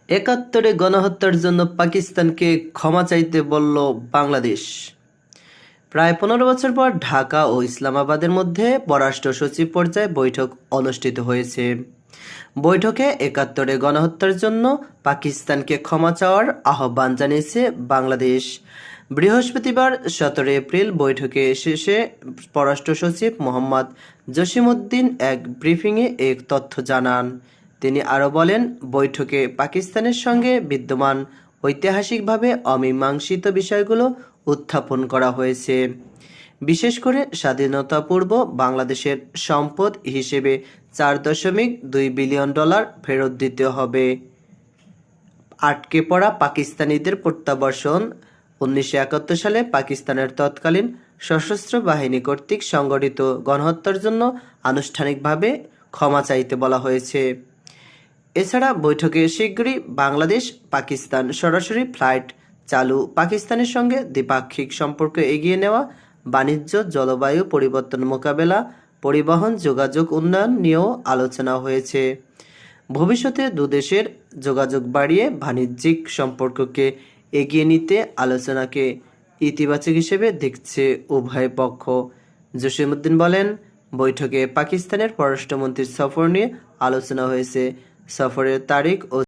একাত্তরে গণহত্যার জন্য পাকিস্তানকে ক্ষমা চাইতে বলল বাংলাদেশ। প্রায় 15 বছর পর ঢাকা ও ইসলামাবাদের মধ্যে পররাষ্ট্র সচিব পর্যায়ে বৈঠক অনুষ্ঠিত হয়েছে। বৈঠকে একাত্তরে গণহত্যার জন্য পাকিস্তানকে ক্ষমা চাওয়ার আহ্বান জানিয়েছে বাংলাদেশ। বৃহস্পতিবার 17 এপ্রিল বৈঠকে শেষে পররাষ্ট্র সচিব মোহাম্মদ জসিমউদ্দিন এক ব্রিফিংয়ে এই তথ্য জানান। তিনি আরও বলেন, বৈঠকে পাকিস্তানের সঙ্গে বিদ্যমান ঐতিহাসিকভাবে অমীমাংসিত বিষয়গুলো উত্থাপন করা হয়েছে। বিশেষ করে স্বাধীনতাপূর্ব বাংলাদেশের সম্পদ হিসেবে $4.2 বিলিয়ন ফেরত দিতে হবে, আটকে পড়া পাকিস্তানিদের প্রত্যাবর্তন, 1971 সালে পাকিস্তানের তৎকালীন সশস্ত্র বাহিনী কর্তৃক সংগঠিত গণহত্যার জন্য আনুষ্ঠানিকভাবে ক্ষমা চাইতে বলা হয়েছে। এছাড়া বৈঠকে শিগগিরই বাংলাদেশ পাকিস্তান সরাসরি ফ্লাইট চালু, পাকিস্তানের সঙ্গে দ্বিপাক্ষিক সম্পর্ক এগিয়ে নেওয়া, বাণিজ্য, জলবায়ু পরিবর্তন মোকাবেলা, পরিবহন, যোগাযোগ উন্নয়ন নিয়েও আলোচনা হয়েছে। ভবিষ্যতে দুদেশের যোগাযোগ বাড়িয়ে বাণিজ্যিক সম্পর্ককে এগিয়ে নিতে আলোচনাকে ইতিবাচক হিসেবে দেখছে উভয় পক্ষ। জসিমউদ্দিন বলেন, বৈঠকে পাকিস্তানের পররাষ্ট্রমন্ত্রীর সফর নিয়ে আলোচনা হয়েছে। সফরের তারিখ ও